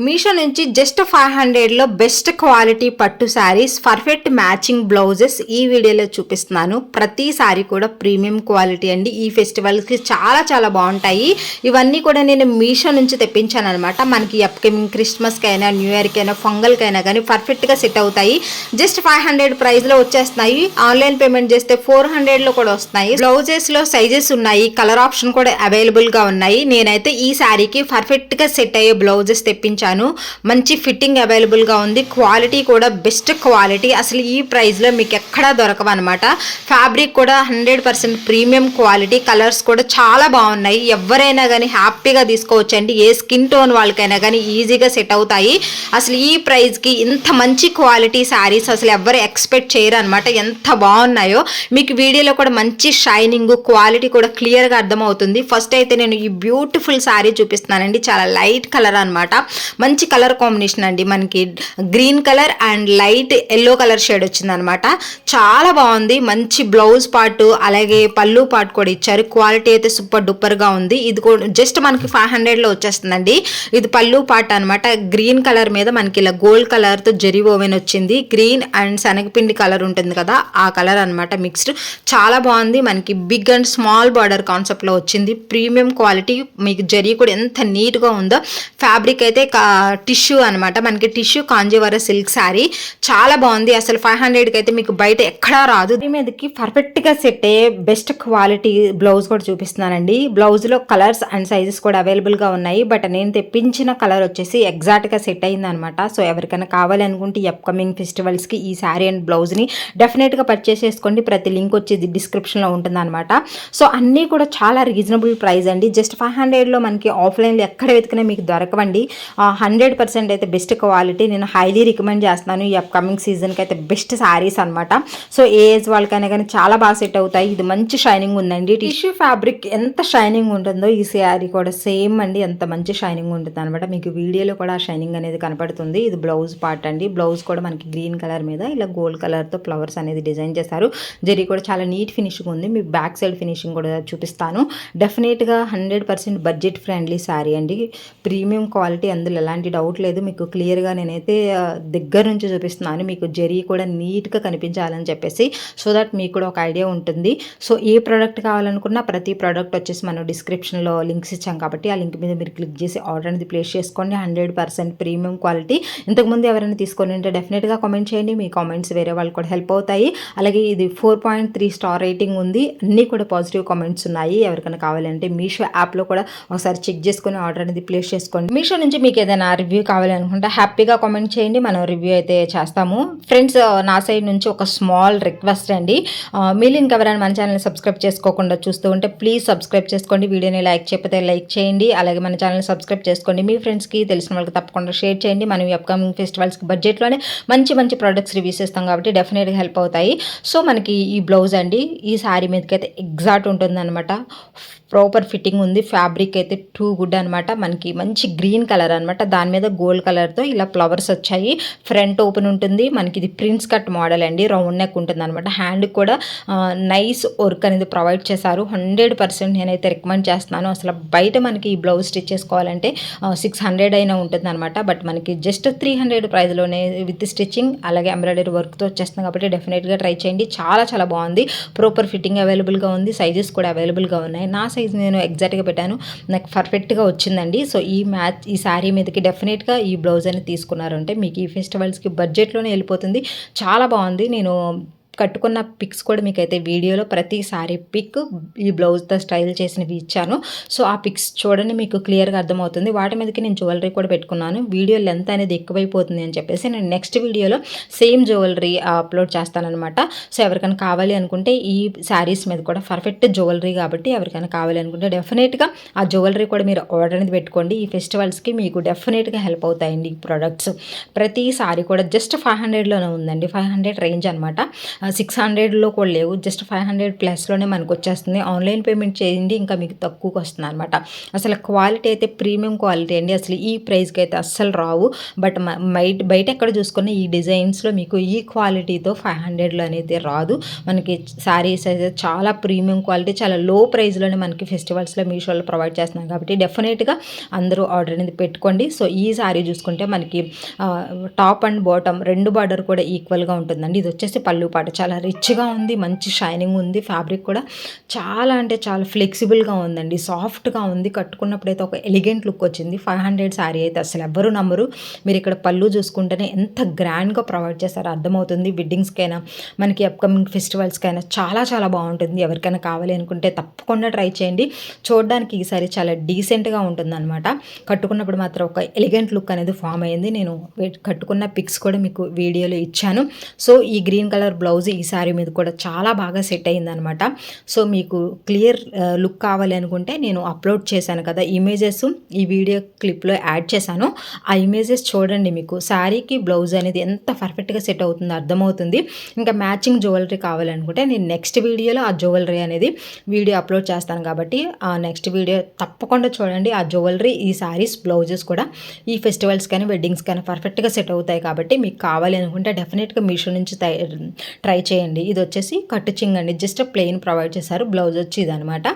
మీషో నుంచి just 500లో best quality పట్టు saris perfect matching blouses ఈ వీడియోలో చూపిస్తున్నాను. ప్రతి శారీ కూడా ప్రీమియం క్వాలిటీ అండి. ఈ ఫెస్టివల్కి చాలా చాలా బాగుంటాయి. ఇవన్నీ కూడా నేను మీషో నుంచి తెప్పించాను అనమాట. మనకి అప్కమింగ్ క్రిస్మస్కి అయినా న్యూ ఇయర్కి అయినా ఫంగల్కి అయినా కానీ పర్ఫెక్ట్గా సెట్ అవుతాయి. జస్ట్ 500 ప్రైస్లో వచ్చేస్తున్నాయి. ఆన్లైన్ పేమెంట్ చేస్తే 400లో కూడా వస్తున్నాయి. బ్లౌజెస్లో సైజెస్ ఉన్నాయి, కలర్ ఆప్షన్ కూడా అవైలబుల్గా ఉన్నాయి. నేనైతే ఈ శారీకి పర్ఫెక్ట్గా సెట్ అయ్యే బ్లౌజెస్ తెప్పించాను. మంచి ఫిట్టింగ్ అవైలబుల్ గా ఉంది. క్వాలిటీ కూడా బెస్ట్ క్వాలిటీ. అసలు ఈ ప్రైస్ లో మీకు ఎక్కడా దొరకవు అనమాట. ఫ్యాబ్రిక్ కూడా 100% ప్రీమియం క్వాలిటీ. కలర్స్ కూడా చాలా బాగున్నాయి. ఎవరైనా కానీ హ్యాపీగా తీసుకోవచ్చండి. ఏ స్కిన్ టోన్ వాళ్ళకైనా కానీ ఈజీగా సెట్ అవుతాయి. అసలు ఈ ప్రైస్ కి ఇంత మంచి క్వాలిటీ శారీస్ అసలు ఎవరు ఎక్స్పెక్ట్ చేయరు అనమాట. ఎంత బాగున్నాయో మీకు వీడియోలో కూడా మంచి షైనింగ్ క్వాలిటీ కూడా క్లియర్ గా అర్థమవుతుంది. ఫస్ట్ అయితే నేను ఈ బ్యూటిఫుల్ శారీ చూపిస్తున్నానండి. చాలా లైట్ కలర్ అనమాట. మంచి కలర్ కాంబినేషన్ అండి. మనకి green colour and light yellow colour shade వచ్చింది అనమాట. చాలా బాగుంది. మంచి బ్లౌజ్ పార్ట్ అలాగే పళ్ళు పార్ట్ కూడా ఇచ్చారు. క్వాలిటీ అయితే సూపర్ డూపర్ గా ఉంది. ఇది కూడా జస్ట్ మనకి 500లో వచ్చేస్తుందండి. ఇది పళ్ళు పార్ట్ అనమాట. గ్రీన్ కలర్ మీద మనకి ఇలా గోల్డ్ కలర్ తో జెరీ ఓవెన్ వచ్చింది. గ్రీన్ అండ్ శనగపిండి కలర్ ఉంటుంది కదా, ఆ కలర్ అనమాట మిక్స్డ్. చాలా బాగుంది. మనకి big and small border concept లో వచ్చింది. Premium quality. మీకు జెరీ కూడా ఎంత నీట్ గా ఉందో. ఫ్యాబ్రిక్ అయితే టిష్యూ అనమాట. మనకి టిష్యూ కాంజీవర సిల్క్ శారీ చాలా బాగుంది. అసలు 500కి అయితే మీకు బయట ఎక్కడా రాదు. దీని మీదకి పర్ఫెక్ట్ గా సెట్ అయ్యే బెస్ట్ క్వాలిటీ బ్లౌజ్ కూడా చూపిస్తున్నానండి. బ్లౌజ్ లో కలర్స్ అండ్ సైజెస్ కూడా అవైలబుల్ గా ఉన్నాయి. బట్ నేను తెప్పించిన కలర్ వచ్చేసి ఎగ్జాక్ట్ గా సెట్ అయింది అనమాట. సో ఎవరికైనా కావాలి అనుకుంటే ఈ అప్కమింగ్ ఫెస్టివల్స్ కి ఈ శారీ అండ్ బ్లౌజ్ ని డెఫినెట్ గా పర్చేస్ చేసుకోండి. ప్రతి లింక్ వచ్చేది డిస్క్రిప్షన్ లో ఉంటుంది అనమాట. సో అన్నీ కూడా చాలా రీజనబుల్ ప్రైస్ అండి. జస్ట్ 500లో మనకి ఆఫ్లైన్లో ఎక్కడ వెతికినా మీకు దొరకవండి. 100% అయితే బెస్ట్ క్వాలిటీ. నేను హైలీ రికమెండ్ చేస్తున్నాను. ఈ అప్కమింగ్ సీజన్కి అయితే బెస్ట్ శారీస్ అనమాట. సో ఏ ఏజ్ వాళ్ళకైనా కానీ చాలా బాగా సెట్ అవుతాయి. ఇది మంచి షైనింగ్ ఉందండి. టిష్యూ ఫ్యాబ్రిక్ ఎంత షైనింగ్ ఉంటుందో ఈ శారీ కూడా సేమ్ అండి. ఎంత మంచి షైనింగ్ ఉంటుంది అనమాట. మీకు వీడియోలో కూడా షైనింగ్ అనేది కనపడుతుంది. ఇది బ్లౌజ్ పార్ట్ అండి. బ్లౌజ్ కూడా మనకి గ్రీన్ కలర్ మీద ఇలా గోల్డ్ కలర్తో ఫ్లవర్స్ అనేది డిజైన్ చేశారు. జరీ కూడా చాలా నీట్ ఫినిషింగ్ ఉంది. మీకు బ్యాక్ సైడ్ ఫినిషింగ్ కూడా చూపిస్తాను. డెఫినెట్గా 100% బడ్జెట్ ఫ్రెండ్లీ శారీ అండి. ప్రీమియం క్వాలిటీ, అందులో ఎలాంటి డౌట్ లేదు. మీకు క్లియర్గా నేనైతే దగ్గర నుంచి చూపిస్తున్నాను. మీకు జరీ కూడా నీట్గా కనిపించాలని చెప్పేసి, సో దట్ మీకు కూడా ఒక ఐడియా ఉంటుంది. సో ఏ ప్రోడక్ట్ కావాలనుకున్నా ప్రతి ప్రోడక్ట్ వచ్చేసి మనం డిస్క్రిప్షన్లో లింక్స్ ఇచ్చాం కాబట్టి ఆ లింక్ మీద మీరు క్లిక్ చేసి ఆర్డర్ అనేది ప్లేస్ చేసుకోండి. 100% ప్రీమియం క్వాలిటీ. ఇంతకుముందు ఎవరైనా తీసుకొని ఉంటే డెఫినెట్గా కామెంట్ చేయండి. మీ కామెంట్స్ వేరే వాళ్ళు కూడా హెల్ప్ అవుతాయి. అలాగే ఇది 4.3 స్టార్ రేటింగ్ ఉంది. అన్నీ కూడా పాజిటివ్ కామెంట్స్ ఉన్నాయి. ఎవరికైనా కావాలంటే మీషో యాప్లో కూడా ఒకసారి చెక్ చేసుకొని ఆర్డర్ అనేది ప్లేస్ చేసుకోండి. మీషో నుంచి మీకు ఏదైనా రివ్యూ కావాలనుకుంటే హ్యాపీగా కామెంట్ చేయండి. మనం రివ్యూ అయితే చేస్తాము. ఫ్రెండ్స్, నా సైడ్ నుంచి ఒక స్మాల్ రిక్వెస్ట్ అండి. మీరు ఇంకెవరైనా మన ఛానల్ సబ్స్క్రైబ్ చేసుకోకుండా చూస్తూ ఉంటే ప్లీజ్ సబ్స్క్రైబ్ చేసుకోండి. వీడియోని లైక్ చేయకపోతే లైక్ చేయండి. అలాగే మన ఛానల్ సబ్స్క్రైబ్ చేసుకోండి. మీ ఫ్రెండ్స్కి తెలిసిన వాళ్ళకి తప్పకుండా షేర్ చేయండి. మనం ఈ అప్కమింగ్ ఫెస్టివల్స్కి బడ్జెట్లోనే మంచి మంచి ప్రోడక్ట్స్ రివ్యూస్ ఇస్తాం కాబట్టి డెఫినెట్గా హెల్ప్ అవుతాయి. సో మనకి ఈ బ్లౌజ్ అండి ఈ శారీ మీదకి అయితే ఎగ్జాక్ట్ ఉంటుంది అనమాట. ప్రాపర్ ఫిట్టింగ్ ఉంది. ఫ్యాబ్రిక్ అయితే టూ గుడ్ అనమాట. మనకి మంచి గ్రీన్ కలర్ అనమాట. దాని మీద గోల్డ్ కలర్తో ఇలా ఫ్లవర్స్ వచ్చాయి. ఫ్రంట్ ఓపెన్ ఉంటుంది. మనకి ఇది ప్రిన్స్ కట్ మోడల్ అండి. రౌండ్ నెక్ ఉంటుంది అనమాట. హ్యాండ్ కూడా నైస్ వర్క్ అనేది ప్రొవైడ్ చేశారు. 100% నేనైతే రికమెండ్ చేస్తున్నాను. అసలు బయట మనకి ఈ బ్లౌజ్ స్టిచ్ చేసుకోవాలంటే 600 అయినా ఉంటుంది అనమాట. బట్ మనకి జస్ట్ 300 ప్రైస్లోనే విత్ స్టిచ్చింగ్ అలాగే ఎంబ్రాయిడరీ వర్క్తో వచ్చేస్తుంది కాబట్టి డెఫినెట్గా ట్రై చేయండి. చాలా చాలా బాగుంది. ప్రాపర్ ఫిట్టింగ్ అవైలబుల్గా ఉంది. సైజెస్ కూడా అవైలబుల్గా ఉన్నాయి. నా సైజ్ నేను ఎగ్జాక్ట్గా పెట్టాను. నాకు పర్ఫెక్ట్గా వచ్చిందండి. సో ఈ శారీ మీదకి డెఫినెట్గా ఈ బ్లౌజ్ అనేది తీసుకున్నారంటే మీకు ఈ ఫెస్టివల్స్కి బడ్జెట్లోనే వెళ్ళిపోతుంది. చాలా బాగుంది. నేను కట్టుకున్న పిక్స్ కూడా మీకైతే వీడియోలో ప్రతిసారి పిక్ ఈ బ్లౌజ్తో స్టైల్ చేసినవి ఇచ్చాను. సో ఆ పిక్స్ చూడండి, మీకు క్లియర్గా అర్థమవుతుంది. వాటి మీదకి నేను జ్యువెలరీ కూడా పెట్టుకున్నాను. వీడియో లెంత్ అనేది ఎక్కువైపోతుంది అని చెప్పేసి నేను నెక్స్ట్ వీడియోలో సేమ్ జ్యువెలరీ అప్లోడ్ చేస్తానమాట. సో ఎవరికైనా కావాలి అనుకుంటే ఈ శారీస్ మీద కూడా పర్ఫెక్ట్ జ్యువెలరీ కాబట్టి ఎవరికైనా కావాలి అనుకుంటే డెఫినెట్గా ఆ జ్యువెలరీ కూడా మీరు ఆర్డర్ అనేది పెట్టుకోండి. ఈ ఫెస్టివల్స్కి మీకు డెఫినెట్గా హెల్ప్ అవుతాయండి ఈ ప్రోడక్ట్స్. ప్రతి సారీ కూడా జస్ట్ 500లోనే ఉందండి. 500 రేంజ్ అనమాట. 600లో కూడా లేవు, జస్ట్ 500 ప్లస్లోనే మనకు వచ్చేస్తుంది. ఆన్లైన్ పేమెంట్ చేయండి, ఇంకా మీకు తక్కువకి వస్తుంది అనమాట. అసలు క్వాలిటీ అయితే ప్రీమియం క్వాలిటీ అండి. అసలు ఈ ప్రైస్కి అయితే అస్సలు రావు. బట్ బయట ఎక్కడ చూసుకున్న ఈ డిజైన్స్లో మీకు ఈ క్వాలిటీతో 500లో అనేది రాదు. మనకి శారీస్ అయితే చాలా ప్రీమియం క్వాలిటీ, చాలా లో ప్రైస్లోనే మనకి ఫెస్టివల్స్లో మీషోలో ప్రొవైడ్ చేస్తున్నాం కాబట్టి డెఫినెట్గా అందరూ ఆర్డర్ అనేది పెట్టుకోండి. సో ఈ శారీ చూసుకుంటే మనకి టాప్ అండ్ బాటమ్ రెండు బార్డర్ కూడా ఈక్వల్గా ఉంటుందండి. ఇది వచ్చేసి పళ్ళు పాట, చాలా రిచ్గా ఉంది, మంచి షైనింగ్ ఉంది. ఫ్యాబ్రిక్ కూడా చాలా అంటే చాలా ఫ్లెక్సిబుల్గా ఉందండి, సాఫ్ట్గా ఉంది. కట్టుకున్నప్పుడైతే ఒక ఎలిగెంట్ లుక్ వచ్చింది. 500 శారీ అయితే అసలు ఎవ్వరు నమ్మరు. మీరు ఇక్కడ పళ్ళు చూసుకుంటేనే ఎంత గ్రాండ్గా ప్రొవైడ్ చేస్తారో అర్థమవుతుంది. వెడ్డింగ్స్కైనా మనకి అప్కమింగ్ ఫెస్టివల్స్కైనా చాలా చాలా బాగుంటుంది. ఎవరికైనా కావాలి అనుకుంటే తప్పకుండా ట్రై చేయండి. చూడడానికి ఈ సారీ చాలా డీసెంట్గా ఉంటుందన్నమాట. కట్టుకున్నప్పుడు మాత్రం ఒక ఎలిగెంట్ లుక్ అనేది ఫామ్ అయింది. నేను కట్టుకున్న పిక్స్ కూడా మీకు వీడియోలో ఇచ్చాను. సో ఈ గ్రీన్ కలర్ బ్లౌజ్ ఈ సారీ మీద కూడా చాలా బాగా సెట్ అయిందనమాట. సో మీకు క్లియర్ లుక్ కావాలి అనుకుంటే నేను అప్లోడ్ చేశాను కదా ఇమేజెస్, ఈ వీడియో క్లిప్లో యాడ్ చేశాను. ఆ ఇమేజెస్ చూడండి, మీకు శారీకి బ్లౌజ్ అనేది ఎంత పర్ఫెక్ట్గా సెట్ అవుతుందో అర్థమవుతుంది. ఇంకా మ్యాచింగ్ జ్యువెలరీ కావాలనుకుంటే నేను నెక్స్ట్ వీడియోలో ఆ జ్యువెలరీ అనేది వీడియో అప్లోడ్ చేస్తాను కాబట్టి ఆ నెక్స్ట్ వీడియో తప్పకుండా చూడండి. ఆ జ్యువెలరీ, ఈ శారీస్, బ్లౌజెస్ కూడా ఈ ఫెస్టివల్స్ కానీ వెడ్డింగ్స్ కానీ పర్ఫెక్ట్గా సెట్ అవుతాయి కాబట్టి మీకు కావాలి అనుకుంటే డెఫినెట్గా మీషో నుంచి ట్రై చేయండి. ఇది వచ్చేసి కట్టు చింగండి, జస్ట్ ప్లెయిన్ ప్రొవైడ్ చేశారు. బ్లౌజ్ వచ్చి ఇదనమాట.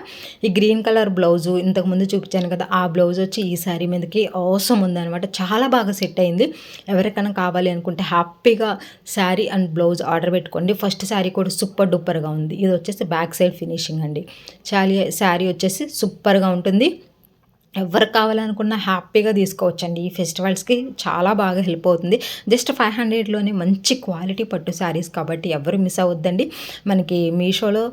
ఈ గ్రీన్ కలర్ బ్లౌజు ఇంతకుముందు చూపించాను కదా, ఆ బ్లౌజ్ వచ్చి ఈ శారీ మీదకి అవసరం ఉందనమాట. చాలా బాగా సెట్ అయింది. ఎవరికైనా కావాలి అనుకుంటే హ్యాపీగా శారీ అండ్ బ్లౌజ్ ఆర్డర్ పెట్టుకోండి. ఫస్ట్ శారీ కూడా సూపర్ డూపర్గా ఉంది. ఇది వచ్చేసి బ్యాక్ సైడ్ ఫినిషింగ్ అండి. శారీ వచ్చేసి సూపర్గా ఉంటుంది. ఎవరు కావాలనుకున్నా హ్యాపీగా తీసుకోవచ్చండి. ఈ ఫెస్టివల్స్కి చాలా బాగా హెల్ప్ అవుతుంది. జస్ట్ 500లోనే మంచి క్వాలిటీ పట్టు శారీస్ కాబట్టి ఎవరు మిస్ అవ్వద్దండి. మనకి మీషోలో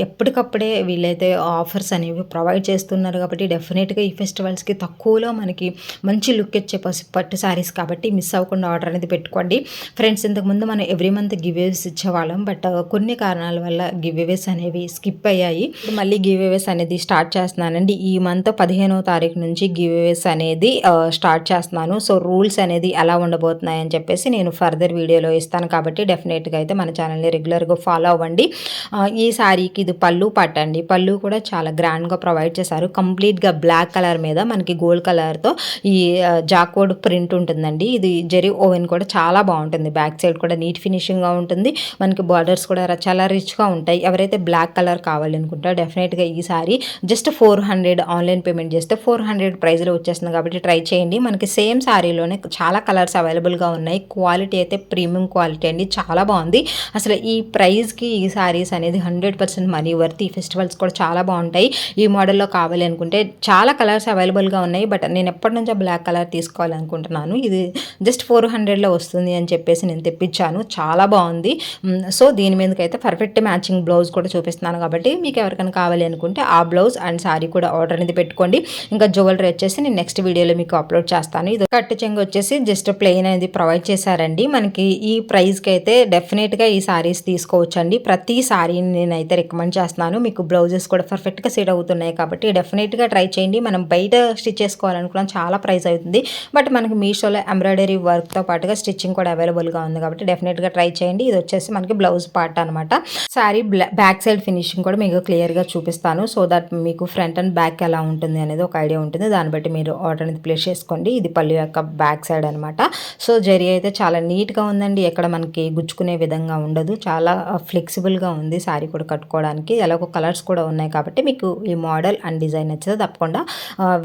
ఎప్పటికప్పుడే వీళ్ళైతే ఆఫర్స్ అనేవి ప్రొవైడ్ చేస్తున్నారు కాబట్టి డెఫినెట్గా ఈ ఫెస్టివల్స్కి తక్కువలో మనకి మంచి లుక్ ఇచ్చే పట్టు శారీస్ కాబట్టి మిస్ అవ్వకుండా ఆర్డర్ అనేది పెట్టుకోండి. ఫ్రెండ్స్, ఇంతకుముందు మనం ఎవ్రీ మంత్ గివ్వేస్ ఇచ్చేవాళ్ళం, బట్ కొన్ని కారణాల వల్ల గివ్వేస్ అనేవి స్కిప్ అయ్యాయి. మళ్ళీ గివ్వేస్ అనేది స్టార్ట్ చేస్తున్నానండి. ఈ మంత్ 15వ తారీఖు నుంచి గివ్వేస్ అనేది స్టార్ట్ చేస్తున్నాను. సో రూల్స్ అనేది ఎలా ఉండబోతున్నాయని చెప్పేసి నేను ఫర్దర్ వీడియోలో ఇస్తాను కాబట్టి డెఫినెట్గా అయితే మన ఛానల్ని రెగ్యులర్గా ఫాలో అవ్వండి. ఈ శారీకి ఇది పళ్ళు పట్టండి. పళ్ళు కూడా చాలా గ్రాండ్గా ప్రొవైడ్ చేశారు. కంప్లీట్గా బ్లాక్ కలర్ మీద మనకి గోల్డ్ కలర్తో ఈ జాకోడ్ ప్రింట్ ఉంటుందండి. ఇది జెరీ ఓవెన్ కూడా చాలా బాగుంటుంది. బ్యాక్ సైడ్ కూడా నీట్ ఫినిషింగ్గా ఉంటుంది. మనకి బార్డర్స్ కూడా చాలా రిచ్గా ఉంటాయి. ఎవరైతే బ్లాక్ కలర్ కావాలనుకుంటారో డెఫినెట్గా ఈ శారీ జస్ట్ 400 ఆన్లైన్ పేమెంట్ చేస్తే 400 ప్రైస్లో వచ్చేస్తుంది కాబట్టి ట్రై చేయండి. మనకి సేమ్ శారీలోనే చాలా కలర్స్ అవైలబుల్గా ఉన్నాయి. క్వాలిటీ అయితే ప్రీమియం క్వాలిటీ అండి, చాలా బాగుంది. అసలు ఈ ప్రైస్కి ఈ శారీస్ అనేది 100% మనీ వర్త్. ఈ ఫెస్టివల్స్ కూడా చాలా బాగుంటాయి. ఈ మోడల్లో కావాలి అనుకుంటే చాలా కలర్స్ అవైలబుల్గా ఉన్నాయి. బట్ నేను ఎప్పటి నుంచో బ్లాక్ కలర్ తీసుకోవాలనుకుంటున్నాను. ఇది జస్ట్ 400లో వస్తుంది అని చెప్పేసి నేను తెప్పించాను. చాలా బాగుంది. సో దీని మీదకైతే పర్ఫెక్ట్ మ్యాచింగ్ బ్లౌజ్ కూడా చూపిస్తున్నాను కాబట్టి మీకు ఎవరికైనా కావాలి అనుకుంటే ఆ బ్లౌజ్ అండ్ శారీ కూడా ఆర్డర్ అనేది పెట్టుకోండి. ఇంకా జ్యువెలరీ వచ్చేసి నేను నెక్స్ట్ వీడియోలో మీకు అప్లోడ్ చేస్తాను. ఇది కట్టు చెంగు వచ్చేసి జస్ట్ ప్లెయిన్ అనేది ప్రొవైడ్ చేశారండి. మనకి ఈ ప్రైస్కి అయితే డెఫినెట్గా ఈ శారీస్ తీసుకోవచ్చండి. ప్రతి శారీని నేనైతే రికమెండ్ చేస్తున్నాను. మీకు బ్లౌజెస్ కూడా పర్ఫెక్ట్గా సెట్ అవుతున్నాయి కాబట్టి డెఫినెట్గా ట్రై చేయండి. మనం బయట స్టిచ్ చేసుకోవాలనుకున్నాం చాలా ప్రైస్ అవుతుంది. బట్ మనకి మీషోలో ఎంబ్రాయిడరీ వర్క్తో పాటుగా స్టిచ్చింగ్ కూడా అవైలబుల్గా ఉంది కాబట్టి డెఫినెట్గా ట్రై చేయండి. ఇది వచ్చేసి మనకి బ్లౌజ్ పార్ట్ అనమాట. శారీ బ్యాక్ సైడ్ ఫినిషింగ్ కూడా మీకు క్లియర్గా చూపిస్తాను. సో దట్ మీకు ఫ్రంట్ అండ్ బ్యాక్ ఎలా ఉంటుంది అనేది ఒక ఐడియా ఉంటుంది. దాన్ని బట్టి మీరు ఆర్డర్ అనేది ప్లేస్ చేసుకోండి. ఇది పళ్ళు యొక్క బ్యాక్ సైడ్ అనమాట. సో జరీ అయితే చాలా నీట్గా ఉందండి. ఎక్కడ మనకి గుచ్చుకునే విధంగా ఉండదు. చాలా ఫ్లెక్సిబుల్గా ఉంది శారీ కూడా కట్టుకోవడానికి. ఎలాగో కలర్స్ కూడా ఉన్నాయి కాబట్టి మీకు ఈ మోడల్ అండ్ డిజైన్ నచ్చితే తప్పకుండా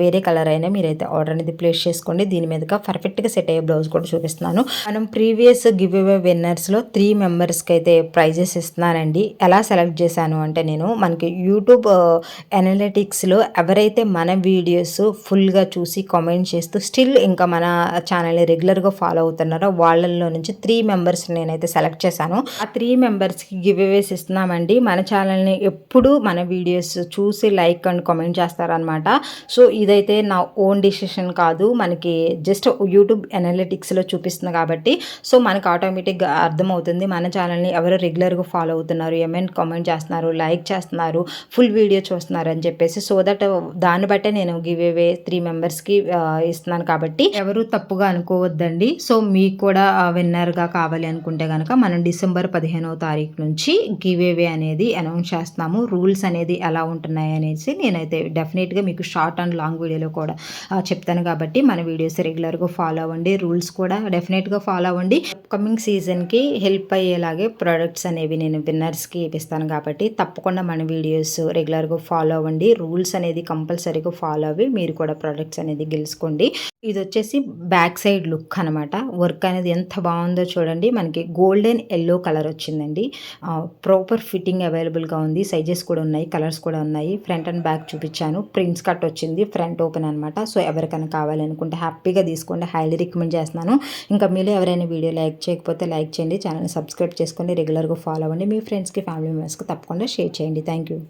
వేరే కలర్ అయినా మీరైతే ఆర్డర్ అనేది ప్లేస్ చేసుకోండి. దీని మీదగా పర్ఫెక్ట్గా సెట్ అయ్యే బ్లౌజ్ కూడా చూపిస్తున్నాను. మనం ప్రీవియస్ గివ్ అవే విన్నర్స్లో 3 మెంబర్స్కి అయితే ప్రైజెస్ ఇస్తున్నానండి. ఎలా సెలెక్ట్ చేశాను అంటే నేను మనకి యూట్యూబ్ అనలిటిక్స్లో ఎవరైతే మన వీడియోస్ ఫుల్గా చూసి కామెంట్ చేస్తూ స్టిల్ ఇంకా మన ఛానల్ని రెగ్యులర్గా ఫాలో అవుతున్నారో వాళ్ళల్లో నుంచి 3 మెంబర్స్ నేనైతే సెలెక్ట్ చేశాను. ఆ 3 మెంబర్స్కి గివ్ అవేస్ ఇస్తున్నామండి. మన ఛానల్ని ఎప్పుడు మన వీడియోస్ చూసి లైక్ అండ్ కామెంట్ చేస్తారనమాట. సో ఇదైతే నా ఓన్ డిసిషన్ కాదు, మనకి జస్ట్ యూట్యూబ్ అనలిటిక్స్లో చూపిస్తుంది కాబట్టి సో మనకు ఆటోమేటిక్గా అర్థమవుతుంది మన ఛానల్ని ఎవరు రెగ్యులర్గా ఫాలో అవుతున్నారు, ఏమైనా కామెంట్ చేస్తున్నారు, లైక్ చేస్తున్నారు, ఫుల్ వీడియో చూస్తున్నారు అని చెప్పేసి. సో దట్ దాన్ని బట్టే నేను గివ్ అవే 3 మెంబర్స్కి ఇస్తున్నాను కాబట్టి ఎవరు తప్పుగా అనుకోవద్దండి. సో మీకు కూడా విన్నర్గా కావాలి అనుకుంటే కనుక మనం డిసెంబర్ 15వ తారీఖు నుంచి గివ్ అవే అనేది అనౌన్స్ చేస్తున్నాము. రూల్స్ అనేది ఎలా ఉంటున్నాయి అనేసి నేనైతే డెఫినెట్గా మీకు షార్ట్ అండ్ లాంగ్ వీడియోలో కూడా చెప్తాను కాబట్టి మన వీడియోస్ రెగ్యులర్గా ఫాలో అవ్వండి. రూల్స్ కూడా డెఫినెట్గా ఫాలో అవ్వండి. అప్కమింగ్ సీజన్కి హెల్ప్ అయ్యేలాగే ప్రొడక్ట్స్ అనేవి నేను విన్నర్స్కి ఇస్తాను కాబట్టి తప్పకుండా మన వీడియోస్ రెగ్యులర్గా ఫాలో అవ్వండి. రూల్స్ అనేది కంపల్సరీగా ఫాలో అవ్వి మీరు కూడా ప్రొడక్ట్స్ అనేది గెలుచుకోండి. ఇది వచ్చేసి బ్యాక్ సైడ్ లుక్ అనమాట. వర్క్ అనేది ఎంత బాగుందో చూడండి. మనకి గోల్డెన్ ఎల్లో కలర్ వచ్చిందండి. ప్రాపర్ ఫిట్టింగ్ అవైలబుల్గా ఉంది. సైజెస్ కూడా ఉన్నాయి, కలర్స్ కూడా ఉన్నాయి. ఫ్రంట్ అండ్ బ్యాక్ చూపించాను. ప్రింట్స్ కట్ వచ్చింది, ఫ్రంట్ ఓపెన్ అనమాట. సో ఎవరికైనా కావాలనుకుంటే హ్యాపీగా తీసుకోండి. హైలీ రికమెండ్ చేస్తున్నాను. ఇంకా మీరు ఎవరైనా వీడియో లైక్ చేయకపోతే లైక్ చేయండి. ఛానల్ సబ్స్క్రైబ్ చేసుకోండి. రెగ్యులర్గా ఫాలో అవ్వండి. మీ ఫ్రెండ్స్కి, ఫ్యామిలీ మెంబర్స్కి తప్పకుండా షేర్ చేయండి. Thank you.